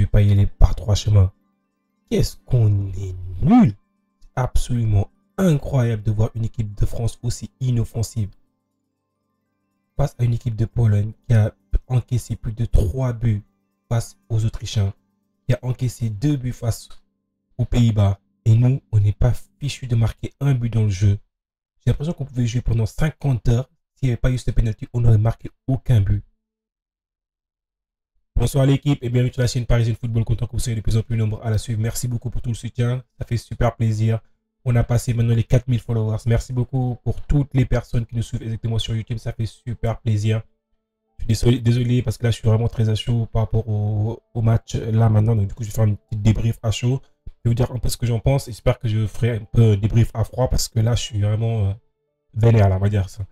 vais pas y aller par trois chemins. Qu'est-ce qu'on est nul! Absolument incroyable de voir une équipe de France aussi inoffensive face à une équipe de Pologne qui a encaissé plus de 3 buts face aux Autrichiens, qui a encaissé 2 buts face aux Pays-Bas. Et nous, on n'est pas fichu de marquer un but dans le jeu. J'ai l'impression qu'on pouvait jouer pendant 50 heures. S'il n'y avait pas eu ce penalty, on n'aurait marqué aucun but. Bonsoir l'équipe et bienvenue sur la chaîne Parisienne Football. Content que vous soyez de plus en plus nombreux à la suivre. Merci beaucoup pour tout le soutien. Ça fait super plaisir. On a passé maintenant les 4000 followers. Merci beaucoup pour toutes les personnes qui nous suivent exactement sur YouTube. Ça fait super plaisir. Je suis désolé parce que là, je suis vraiment très à chaud par rapport au match là maintenant. Donc, du coup, je vais faire une petite débrief à chaud. Je vais vous dire un peu ce que j'en pense. J'espère que je ferai un peu débrief à froid parce que là, je suis vraiment vénère là, on va dire ça.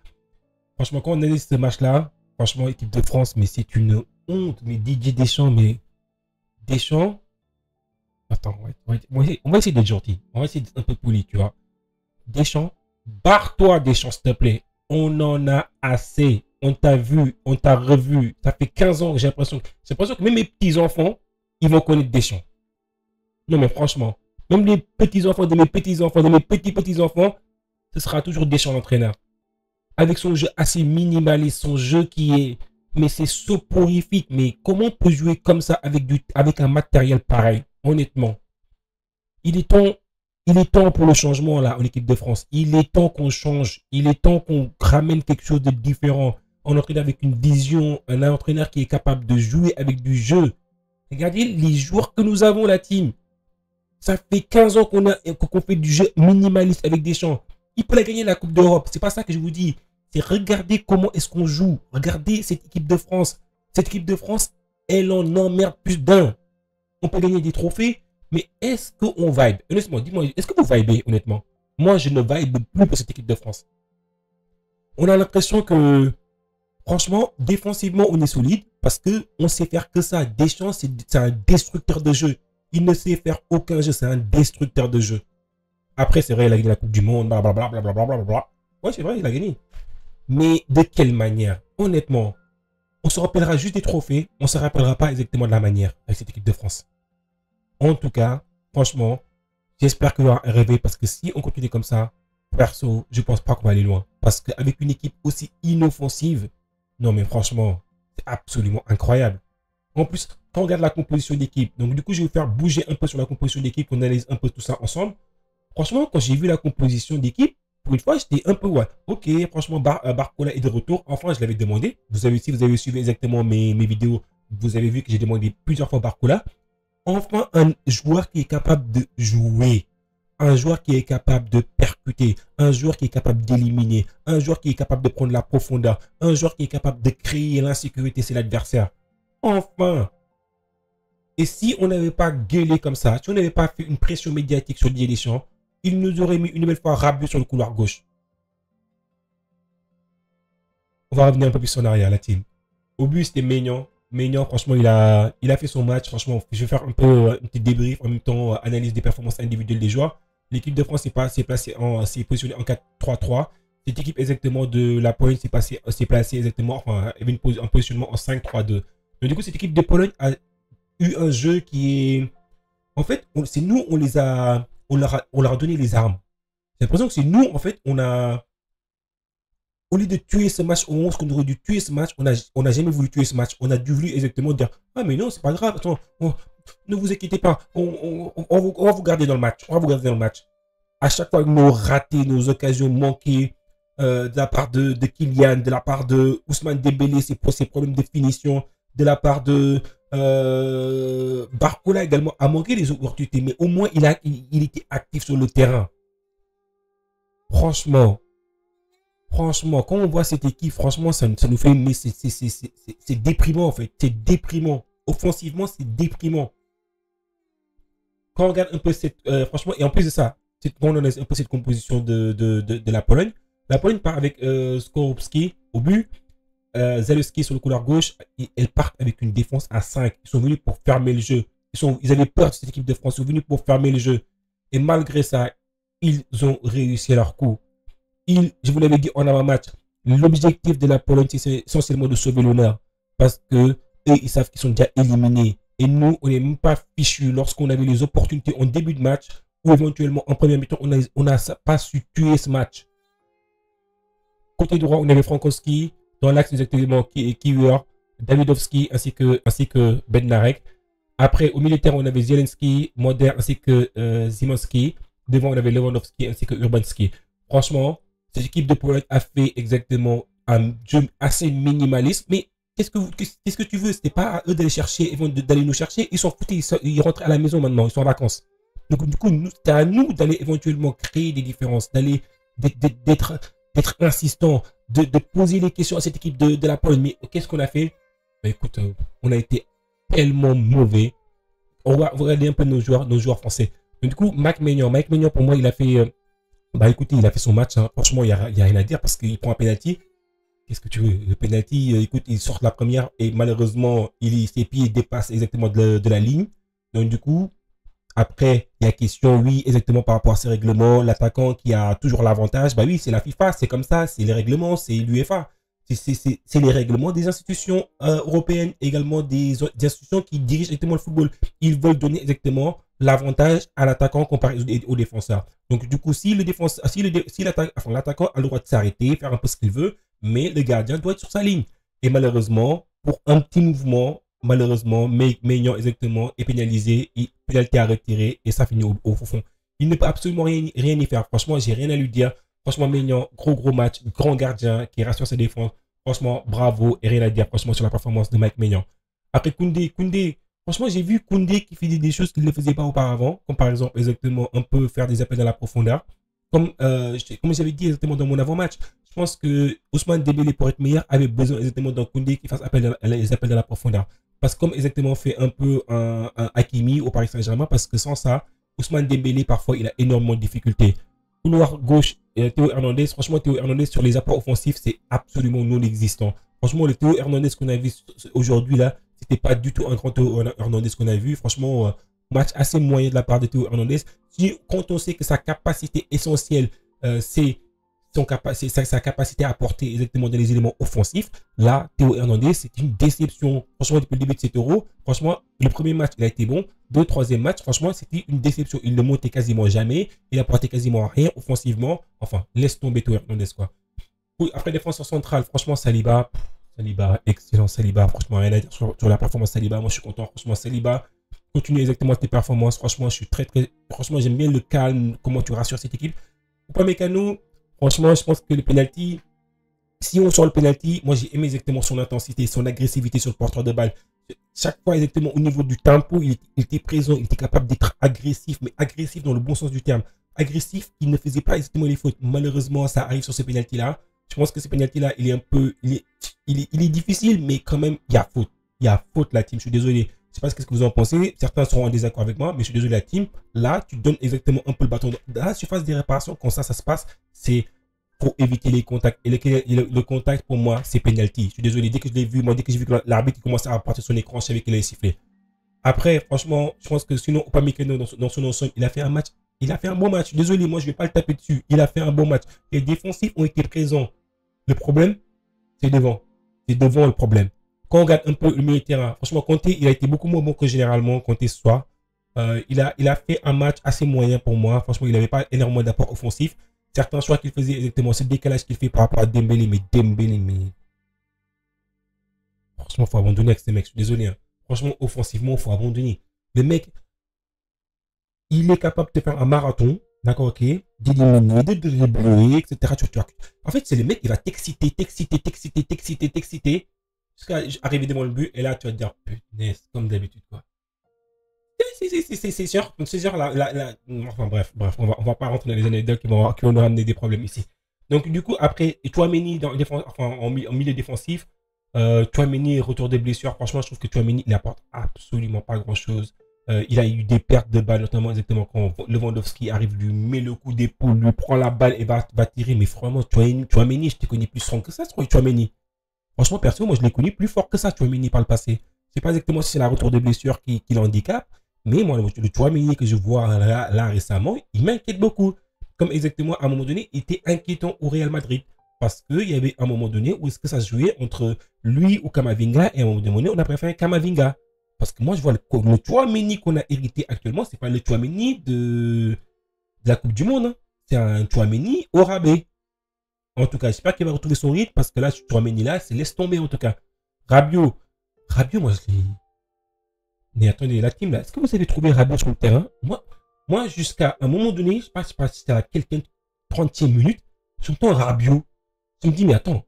Franchement, quand on analyse ce match-là, franchement, équipe de France, mais c'est une honte. Mais Didier Deschamps, mais Deschamps. Attends, on va essayer d'être gentil. On va essayer d'être un peu poli, tu vois. Deschamps, barre-toi, Deschamps, s'il te plaît. On en a assez. On t'a vu, on t'a revu. Ça fait 15 ans que j'ai l'impression que même mes petits-enfants, ils vont connaître Deschamps. Non, mais franchement, même les petits-enfants de mes petits-enfants, de mes petits-petits-enfants, ce sera toujours Deschamps l'entraîneur. Avec son jeu assez minimaliste, son jeu qui est... Mais c'est soporifique. Mais comment on peut jouer comme ça avec un matériel pareil? Honnêtement. Il est temps pour le changement là en équipe de France. Il est temps qu'on change. Il est temps qu'on ramène quelque chose de différent. Un entraîneur avec une vision, un entraîneur qui est capable de jouer avec du jeu. Regardez les joueurs que nous avons, la team. Ça fait 15 ans qu'on fait du jeu minimaliste avec Deschamps. Il peut la gagner la Coupe d'Europe. C'est pas ça que je vous dis. C'est regardez comment est-ce qu'on joue. Regardez cette équipe de France. Cette équipe de France, elle en emmerde plus d'un. On peut gagner des trophées, mais est-ce qu'on vibe? Honnêtement, dis-moi, est-ce que vous vibez, honnêtement? Moi, je ne vibe plus pour cette équipe de France. On a l'impression que, franchement, défensivement, on est solide parce qu'on sait faire que ça. Deschamps, c'est un destructeur de jeu. Il ne sait faire aucun jeu, c'est un destructeur de jeu. Après, c'est vrai, il a gagné la Coupe du Monde, blablabla. Ouais, c'est vrai, il a gagné. Mais de quelle manière? Honnêtement, on se rappellera juste des trophées, on ne se rappellera pas exactement de la manière avec cette équipe de France. En tout cas, franchement, j'espère qu'on va rêver parce que si on continue comme ça, perso, je ne pense pas qu'on va aller loin. Parce qu'avec une équipe aussi inoffensive, non mais franchement, c'est absolument incroyable. En plus, quand on regarde la composition d'équipe, donc du coup, je vais vous faire bouger un peu sur la composition d'équipe, qu'on analyse un peu tout ça ensemble. Franchement, quand j'ai vu la composition d'équipe, pour une fois, j'étais un peu ouais. Ok, franchement, Barcola est de retour. Enfin, je l'avais demandé. Si vous avez suivi exactement mes vidéos, vous avez vu que j'ai demandé plusieurs fois Barcola. Enfin, un joueur qui est capable de jouer. Un joueur qui est capable de percuter. Un joueur qui est capable d'éliminer. Un joueur qui est capable de prendre la profondeur. Un joueur qui est capable de créer l'insécurité, c'est l'adversaire. Enfin. Et si on n'avait pas gueulé comme ça, si on n'avait pas fait une pression médiatique sur Didier Deschamps, il nous aurait mis une nouvelle fois Rabiot sur le couloir gauche. On va revenir un peu plus en arrière, la team. Au but, c'était Maignan. Maignan, franchement, il a fait son match. Franchement, je vais faire un peu une petite débrief, en même temps, analyse des performances individuelles des joueurs. L'équipe de France s'est positionnée en 4-3-3. Cette équipe exactement de la Pologne s'est placée exactement, enfin, il y avait un positionnement en 5-3-2. Donc, du coup, cette équipe de Pologne a eu un jeu qui est... En fait, c'est nous, on leur a donné les armes. J'ai l'impression que c'est nous, en fait, au lieu de tuer ce match au moment où on aurait dû tuer ce match, on n'a jamais voulu tuer ce match. On a dû voulu exactement dire, ah mais non, c'est pas grave, attends, ne vous inquiétez pas, on va vous garder dans le match. On va vous garder dans le match. À chaque fois, nos ratés, nos occasions manquées, de la part de Kylian, de la part de Ousmane Dembélé, ses problèmes de finition, de la part de Barcola également a manqué les opportunités, mais au moins il était actif sur le terrain. Franchement, quand on voit cette équipe, franchement, ça nous fait, mais c'est déprimant en fait, c'est déprimant. Offensivement, c'est déprimant. Quand on regarde un peu franchement, et en plus de ça, quand on analyse un peu cette composition de la Pologne part avec Skorupski au but. Zalewski sur le couloir gauche, elles partent avec une défense à 5. Ils sont venus pour fermer le jeu. Ils avaient peur de cette équipe de France. Ils sont venus pour fermer le jeu. Et malgré ça, ils ont réussi leur coup. Je vous l'avais dit en avant-match, l'objectif de la Pologne, c'est essentiellement de sauver l'honneur. Parce que eux, ils savent qu'ils sont déjà éliminés. Et nous, on n'est même pas fichus lorsqu'on avait les opportunités en début de match ou éventuellement en première mi-temps, on n'a pas su tuer ce match. Côté droit, on avait Frankowski, dans l'axe exactement Kiwior, Davidowski ainsi que Bednarek. Après, au milieu de terrain, on avait Zielinski, Moder ainsi que Zimanski. Devant, on avait Lewandowski ainsi que Urbanski. Franchement, cette équipe de Pologne a fait exactement un jeu assez minimaliste. Mais qu'est-ce que tu veux? C'était pas à eux d'aller chercher, d'aller nous chercher. Ils sont foutus, ils rentrent à la maison maintenant, ils sont en vacances. Donc, du coup, c'était à nous d'aller éventuellement créer des différences, d'être insistant, de poser les questions à cette équipe de la Pologne. Mais qu'est-ce qu'on a fait? Bah, écoute, on a été tellement mauvais. On va regarder un peu nos joueurs français. Donc, du coup, Mike Maignan, pour moi, il a fait, écoutez, il a fait son match. Hein. Franchement, il y a rien à dire parce qu'il prend un penalty. Qu'est-ce que tu veux? Le penalty, écoute, il sort la première et malheureusement, ses pieds dépassent exactement de la ligne. Donc, du coup, après, il y a question, oui, exactement par rapport à ces règlements, l'attaquant qui a toujours l'avantage, bah oui, c'est la FIFA, c'est comme ça, c'est les règlements, c'est l'UEFA. C'est les règlements des institutions européennes, également des institutions qui dirigent exactement le football. Ils veulent donner exactement l'avantage à l'attaquant comparé au défenseur. Donc, du coup, si l'attaquant a le droit de s'arrêter, faire un peu ce qu'il veut, mais le gardien doit être sur sa ligne. Et malheureusement, pour un petit mouvement, malheureusement, Maignan exactement est pénalisé, pénalité à retirer et ça finit au fond. Il ne peut absolument rien y faire. Franchement, j'ai rien à lui dire. Franchement, Maignan, gros match, grand gardien qui rassure ses défenses. Franchement, bravo et rien à dire franchement sur la performance de Mike Maignan. Après Koundé, franchement, j'ai vu Koundé qui faisait des choses qu'il ne faisait pas auparavant, comme par exemple exactement un peu faire des appels dans la profondeur. Comme j'avais dit exactement dans mon avant-match, je pense que Ousmane Dembélé, pour être meilleur, avait besoin exactement d'un Koundé qui fasse les appels dans la profondeur. Parce que comme exactement fait un peu un Hakimi au Paris Saint-Germain, parce que sans ça, Ousmane Dembélé, parfois, il a énormément de difficultés. Couloir gauche, Théo Hernandez, franchement, Théo Hernandez sur les apports offensifs, c'est absolument non existant. Franchement, le Théo Hernandez qu'on a vu aujourd'hui, là, c'était pas du tout un grand Théo Hernandez qu'on a vu. Franchement, match assez moyen de la part de Théo Hernandez. Quand on sait que sa capacité essentielle, c'est sa capacité à apporter exactement dans les éléments offensifs. Là, Théo Hernandez, c'est une déception. Franchement, depuis le début de cet Euro, franchement, le premier match, il a été bon. Le troisième match, franchement, c'était une déception. Il ne montait quasiment jamais. Il apportait quasiment rien offensivement. Enfin, laisse tomber Théo Hernandez, quoi. Après, défenseur central, franchement, Saliba, excellent Saliba. Franchement, rien à dire sur la performance Saliba. Moi, je suis content. Franchement, Saliba, continue exactement tes performances. Franchement, je suis franchement, j'aime bien le calme, comment tu rassures cette équipe. Upamecano, franchement, je pense que le penalty, si on sort le penalty, moi j'ai aimé exactement son intensité, son agressivité sur le porteur de balle. Chaque fois exactement au niveau du tempo, il était présent, il était capable d'être agressif, mais agressif dans le bon sens du terme. Agressif, il ne faisait pas exactement les fautes. Malheureusement, ça arrive sur ce penalty-là. Je pense que ce penalty-là, il est un peu, il est difficile, mais quand même, il y a faute. Il y a faute, la team. Je suis désolé. Je sais pas ce que vous en pensez. Certains seront en désaccord avec moi, mais je suis désolé, la team. Là, tu donnes exactement un peu le bâton. Dans la surface des réparations, quand ça se passe, c'est pour éviter les contacts. Et le contact, pour moi, c'est penalty. Je suis désolé. Dès que je l'ai vu, moi, dès que j'ai vu que l'arbitre commençait à partir de son écran, je savais qu'il allait siffler. Après, franchement, je pense que sinon, Upamecano, dans son ensemble, il a fait un match. Il a fait un bon match. Désolé, moi, je ne vais pas le taper dessus. Il a fait un bon match. Les défensifs ont été présents. Le problème, c'est devant. C'est devant le problème. Quand on regarde un peu le milieu de terrain, franchement, Kanté, il a été beaucoup moins bon que généralement, Kanté ce soir. Il a fait un match assez moyen pour moi. Franchement, il n'avait pas énormément d'apport offensif. Certains choix qu'il faisait exactement, c'est le décalage qu'il fait par rapport à Dembélé. Mais franchement, il faut abandonner avec ces mecs. Je suis désolé. Hein. Franchement, offensivement, il faut abandonner. Le mec, il est capable de faire un marathon. D'accord, ok. D'éliminer, de dribbler, etc. En fait, c'est le mec qui va t'exciter. Jusqu'à arriver devant le but. Et là, tu vas te dire, putain, comme d'habitude, quoi. C'est sûr. Enfin, bref, on va pas rentrer dans les anecdotes qui vont nous ramener des problèmes ici. Donc, du coup, après, Tchouaméni en milieu défensif, Tchouaméni, retour des blessures. Franchement, je trouve que Tchouaméni, il apporte absolument pas grand-chose. Il a eu des pertes de balles, notamment exactement quand Lewandowski arrive, lui met le coup d'épaule, lui prend la balle et va tirer. Mais vraiment, Tchouaméni, je te connais plus strong que ça, Tchouaméni. Franchement, perso, moi, je l'ai connu plus fort que ça, Tchouaméni, par le passé. Je sais pas exactement si c'est la retour de blessure qui l'handicape, mais moi, le Tchouaméni que je vois là récemment, il m'inquiète beaucoup. Comme exactement, à un moment donné, il était inquiétant au Real Madrid. Parce qu'il y avait un moment donné où est-ce que ça se jouait entre lui ou Kamavinga, et à un moment donné, on a préféré Kamavinga. Parce que moi, je vois le Tchouaméni qu'on a hérité actuellement, c'est pas le Tchouaméni de la Coupe du Monde. Hein. C'est un Tchouaméni au rabais. En tout cas, j'espère qu'il va retrouver son rythme parce que là, Tchouaméni là, c'est laisse tomber en tout cas. Rabiot, moi, je l'ai. Mais attendez, la team là, est-ce que vous avez trouvé Rabiot sur le terrain? Moi jusqu'à un moment donné, je sais pas si c'était à quelqu'un 30e minute, j'entends Rabiot. Je me dis, mais attends,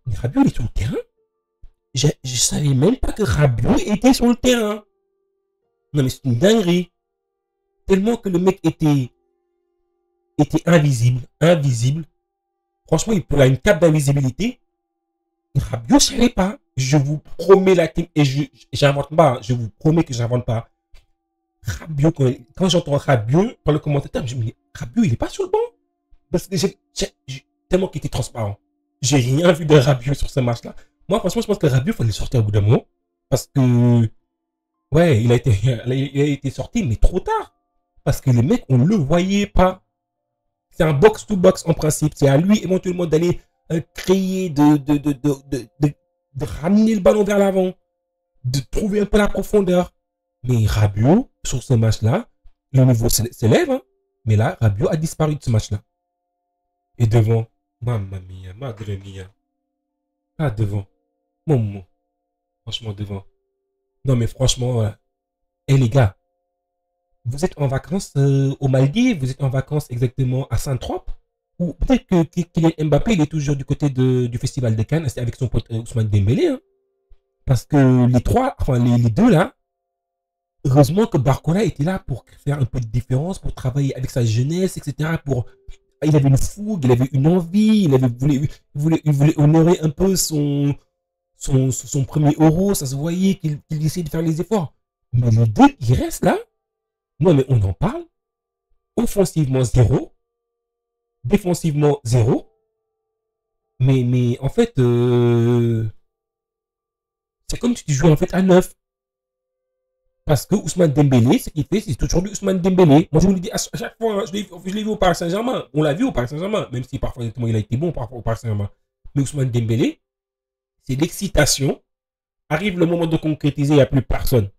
mais Rabiot il est sur le terrain? Je savais même pas que Rabiot était sur le terrain. Non, mais c'est une dinguerie. Tellement que le mec était invisible. Franchement, il a une cape d'invisibilité. Rabiot, je savais pas. Je vous promets la team. Et j'invente pas. Je vous promets que j'invente pas. Rabiot, quand j'entends Rabiot par le commentateur, je me dis, Rabiot, il est pas sur le banc. Parce que tellement qu'il était transparent. J'ai rien vu de Rabiot sur ce match-là. Moi, franchement, je pense que Rabiot, il fallait le sortir au bout d'un moment. Parce que, ouais, il a été sorti, mais trop tard. Parce que les mecs, on ne le voyait pas. C'est un box-to-box en principe. C'est à lui éventuellement d'aller créer, de ramener le ballon vers l'avant, de trouver un peu la profondeur. Mais Rabiot, sur ce match-là, le niveau s'élève. Hein. Mais là, Rabiot a disparu de ce match-là. Et devant, mamma mia, madre mia. Ah, devant. Mon. Franchement, devant. Non, mais franchement, les gars, vous êtes en vacances aux Maldives, vous êtes en vacances exactement à Saint-Trope, ou peut-être que Kylian Mbappé, il est toujours du côté du Festival de Cannes, c'est avec son pote Ousmane Dembélé, hein. Parce que les trois, enfin les deux là, heureusement que Barcola était là pour faire un peu de différence, pour travailler avec sa jeunesse, etc. Il avait une fougue, il avait une envie, il voulait honorer un peu son premier euro, ça se voyait qu'il essayait de faire les efforts. Mais les deux, ils restent là. Non, mais on en parle. Offensivement, 0. Défensivement, 0. Mais en fait, c'est comme si tu jouais en fait à 9. Parce que Ousmane Dembélé, ce qu'il fait, c'est toujours du Ousmane Dembélé. Moi, je vous le dis à chaque fois, je l'ai vu au Paris Saint-Germain. On l'a vu au Paris Saint-Germain, même si parfois, il a été bon au Paris Saint-Germain. Mais Ousmane Dembélé, c'est l'excitation. Arrive le moment de concrétiser, il n'y a plus personne.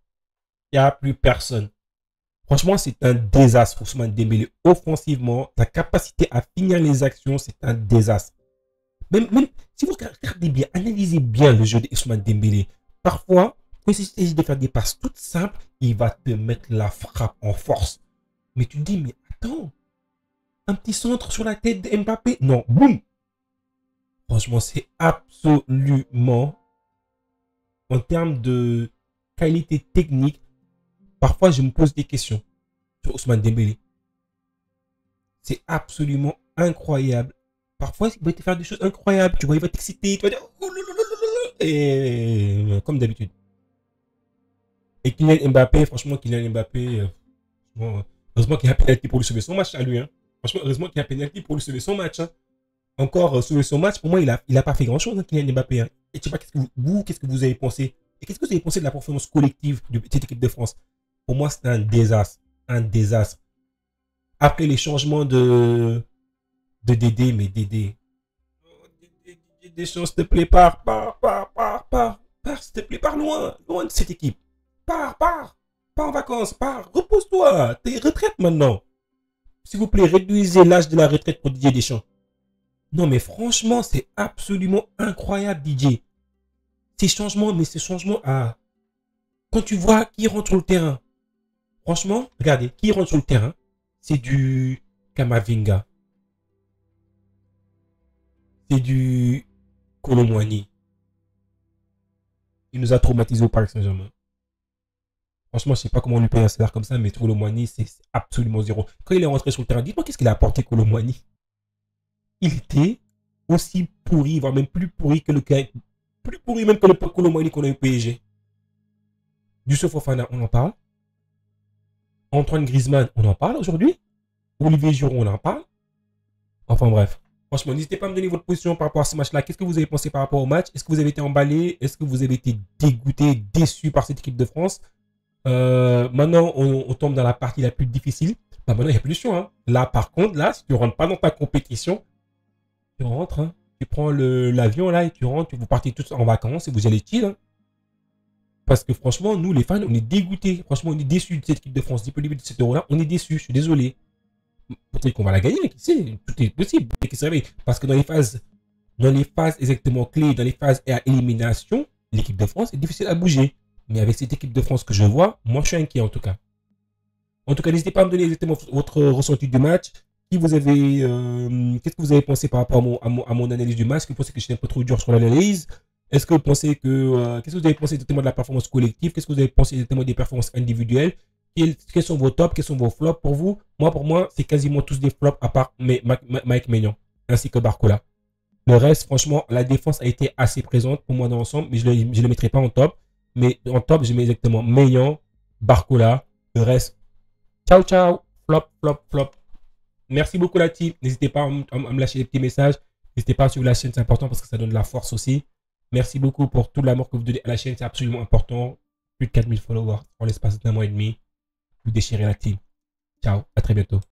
Il n'y a plus personne. Franchement, c'est un désastre, Ousmane Dembélé. Offensivement, sa capacité à finir les actions, c'est un désastre. Même si vous regardez bien, analysez bien le jeu d'Ousmane Dembélé. Parfois, quand il s'agit de faire des passes toutes simples, il va te mettre la frappe en force. Mais tu te dis, mais attends, un petit centre sur la tête de Mbappé? Non, boum. Franchement, c'est absolument, en termes de qualité technique, parfois je me pose des questions sur Ousmane Dembélé. C'est absolument incroyable. Parfois, il va te faire des choses incroyables. Tu vois, il va t'exciter, tu vas dire, et comme d'habitude. Et Kylian Mbappé, franchement, heureusement qu'il y a un penalty pour lui sauver son match à lui. Hein. Franchement, heureusement qu'il y a un penalty pour lui sauver son match. Hein. Encore sauver son match, pour moi, il n'a pas fait grand-chose, hein, Kylian Mbappé. Hein. Et je sais pas, qu'est-ce que vous avez pensé? Et qu'est-ce que vous avez pensé de la performance collective de cette équipe de France? Pour moi, c'est un désastre. Un désastre. Après les changements de Dédé, mais Dédé. Deschamps, s'il te plaît, pars, s'il te plaît, pars loin de cette équipe. Pars en vacances, repose-toi, t'es retraite maintenant. S'il vous plaît, réduisez l'âge de la retraite pour Didier Deschamps. Non, mais franchement, c'est absolument incroyable, Didier. Ces changements, quand tu vois qui rentre sur le terrain, franchement, regardez, qui rentre sur le terrain, c'est du Kamavinga. C'est du Kolo Muani. Il nous a traumatisé au Paris Saint-Germain. Franchement, je ne sais pas comment on lui paye un salaire comme ça, mais Kolo Muani, c'est absolument zéro. Quand il est rentré sur le terrain, dites-moi qu'est-ce qu'il a apporté Kolo Muani. Il était aussi pourri, voire même plus pourri que le plus pourri même que le Kolo Muani qu'on a eu au PSG. Youssouf Fofana, on en parle. Antoine Griezmann, on en parle aujourd'hui. Olivier Giroud, on en parle. Enfin bref. Franchement, n'hésitez pas à me donner votre position par rapport à ce match-là. Qu'est-ce que vous avez pensé par rapport au match? Est-ce que vous avez été emballé? Est-ce que vous avez été dégoûté, déçu par cette équipe de France? Maintenant, on tombe dans la partie la plus difficile. Bah, maintenant, il n'y a plus de choix. Hein. Là, par contre, là, si tu ne rentres pas dans ta compétition, tu rentres. Hein. Tu prends l'avion là et tu rentres. Vous partez tous en vacances et vous y allez chill. Hein. Parce que franchement, nous, les fans, on est dégoûtés. Franchement, on est déçus de cette équipe de France. Depuis le début de cette euro-là, on est déçus. Je suis désolé. Peut-être qu'on va la gagner, qui sait. Tout est possible. Parce que dans les phases exactement clés, dans les phases à élimination, l'équipe de France est difficile à bouger. Mais avec cette équipe de France que je vois, moi, je suis inquiet en tout cas. En tout cas, n'hésitez pas à me donner exactement votre ressenti du match. Qu'est-ce que vous avez pensé par rapport à mon analyse du match? Est-ce que vous pensez que j'étais un peu trop dur sur l'analyse? Est-ce que vous pensez que. Qu'est-ce que vous avez pensé exactement de la performance collective? Qu'est-ce que vous avez pensé exactement des performances individuelles? Quels sont vos tops? Quels sont vos flops pour vous? Pour moi, c'est quasiment tous des flops à part Mike Maignan ainsi que Barcola. Le reste, franchement, la défense a été assez présente pour moi dans l'ensemble, mais je ne le mettrai pas en top. Mais en top, je mets exactement Maignan, Barcola. Le reste, ciao, ciao, flop, flop, flop. Merci beaucoup la team. N'hésitez pas à me lâcher des petits messages. N'hésitez pas à suivre la chaîne, c'est important parce que ça donne de la force aussi. Merci beaucoup pour tout l'amour que vous donnez à la chaîne, c'est absolument important. Plus de 4000 followers en l'espace d'un mois et demi. Vous déchirez la team. Ciao, à très bientôt.